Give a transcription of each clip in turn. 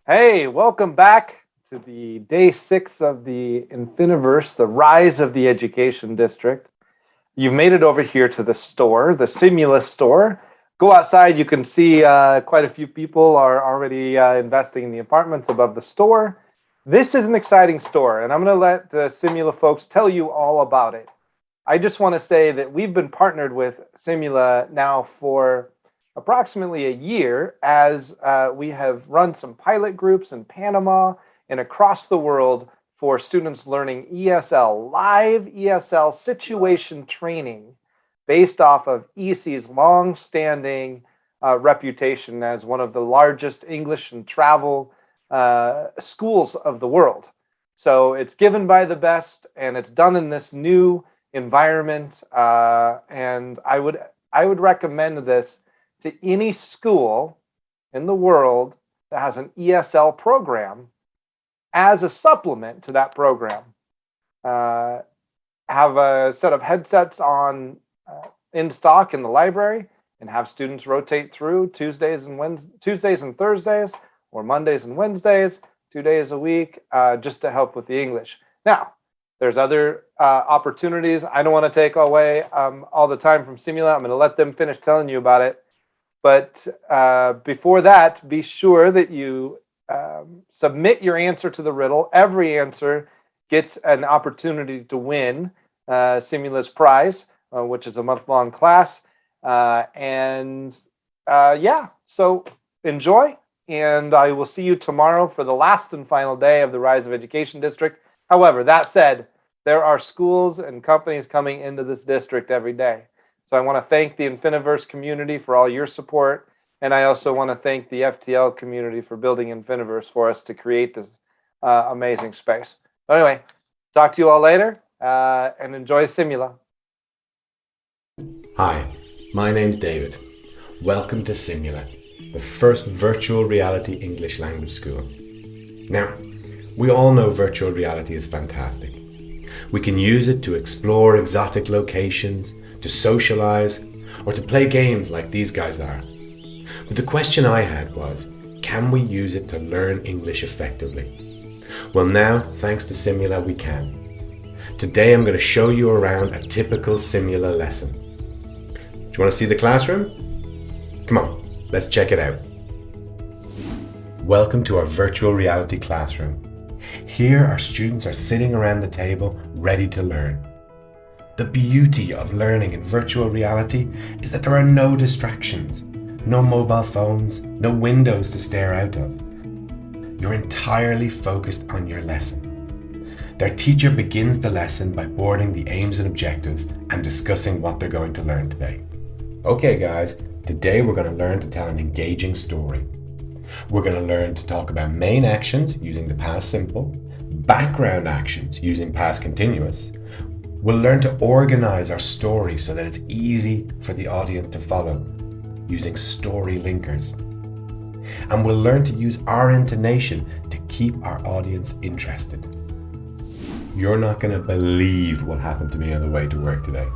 Hey, welcome back to the day 6 of the Infiniverse, the rise of the education district. You've made it over here to the store, the Simmula store. Go outside, you can see quite a few people are already investing in the apartments above the store. This is an exciting store, and I'm going to let the Simmula folks tell you all about it. I just want to say that we've been partnered with Simmula now for approximately a year as we have run some pilot groups in Panama and across the world for students learning ESL, live ESL situation training based off of EC's long-standing reputation as one of the largest English and travel schools of the world. So it's given by the best, and it's done in this new environment. And I would recommend this to any school in the world that has an ESL program as a supplement to that program. Have a set of headsets on in stock in the library and have students rotate through Tuesdays and Thursdays, or Mondays and Wednesdays, 2 days a week, just to help with the English. Now, there's other opportunities. I don't want to take away all the time from Simmula. I'm going to let them finish telling you about it. But before that, be sure that you submit your answer to the riddle. Every answer gets an opportunity to win Simmula's prize, which is a month-long class. So enjoy, and I will see you tomorrow for the last and final day of the Rise of Education District. However, that said, there are schools and companies coming into this district every day. So I want to thank the Infiniverse community for all your support, and I also want to thank the FTL community for building Infiniverse for us to create this amazing space. But anyway, talk to you all later, and enjoy Simmula. Hi, my name's David. Welcome to Simmula, the first virtual reality English language school. Now, we all know virtual reality is fantastic. We can use it to explore exotic locations, to socialize, or to play games like these guys are. But the question I had was, can we use it to learn English effectively? Well, now, thanks to Simmula, we can. Today I'm going to show you around a typical Simmula lesson. Do you want to see the classroom? Come on, let's check it out. Welcome to our virtual reality classroom. Here our students are sitting around the table ready to learn. The beauty of learning in virtual reality is that there are no distractions, no mobile phones, no windows to stare out of. You're entirely focused on your lesson. Their teacher begins the lesson by boarding the aims and objectives and discussing what they're going to learn today. Okay guys, today we're going to learn to tell an engaging story. We're going to learn to talk about main actions using the past simple, background actions using past continuous. We'll learn to organize our story so that it's easy for the audience to follow using story linkers. And we'll learn to use our intonation to keep our audience interested. You're not going to believe what happened to me on the way to work today.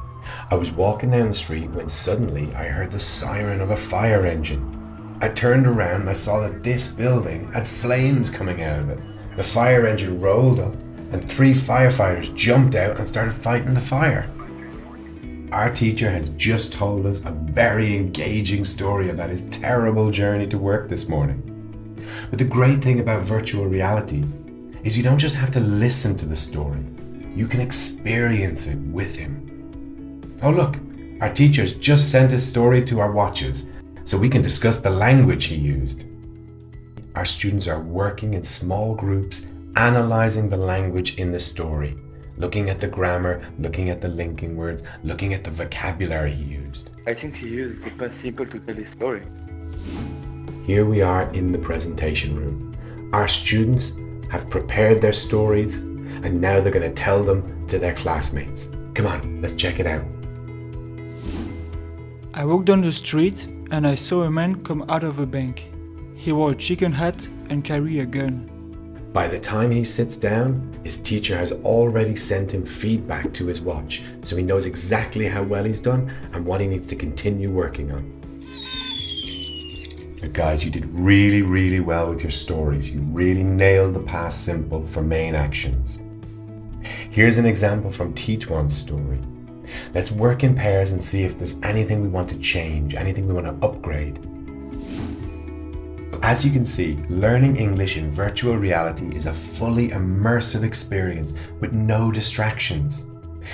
I was walking down the street when suddenly I heard the siren of a fire engine. I turned around and I saw that this building had flames coming out of it. The fire engine rolled up and 3 firefighters jumped out and started fighting the fire. Our teacher has just told us a very engaging story about his terrible journey to work this morning. But the great thing about virtual reality is you don't just have to listen to the story, you can experience it with him. Oh look, our teacher's just sent his story to our watches so we can discuss the language he used. Our students are working in small groups, analyzing the language in the story, looking at the grammar, looking at the linking words, looking at the vocabulary he used. I think he used the past simple to tell his story. Here we are in the presentation room. Our students have prepared their stories and now they're going to tell them to their classmates. Come on, let's check it out. I walked down the street and I saw a man come out of a bank. He wore a chicken hat and carried a gun. By the time he sits down, his teacher has already sent him feedback to his watch, so he knows exactly how well he's done and what he needs to continue working on. But guys, you did really, really well with your stories. You really nailed the past simple for main actions. Here's an example from Teach One's story. Let's work in pairs and see if there's anything we want to change, anything we want to upgrade. As you can see, learning English in virtual reality is a fully immersive experience with no distractions.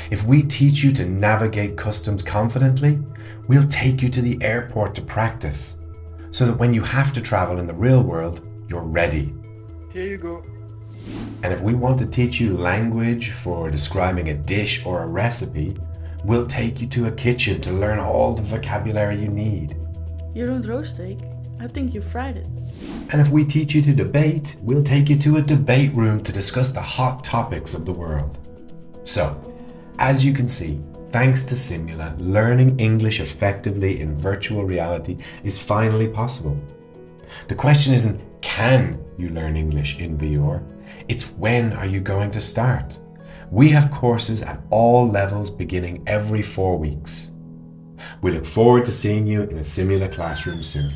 If we teach you to navigate customs confidently, we'll take you to the airport to practice, so that when you have to travel in the real world, you're ready. Here you go. And if we want to teach you language for describing a dish or a recipe, we'll take you to a kitchen to learn all the vocabulary you need. You don't roast steak. I think you fried it. And if we teach you to debate, we'll take you to a debate room to discuss the hot topics of the world. So, as you can see, thanks to Simmula, learning English effectively in virtual reality is finally possible. The question isn't, can you learn English in VR? It's when are you going to start? We have courses at all levels beginning every 4 weeks. We look forward to seeing you in a Simmula classroom soon.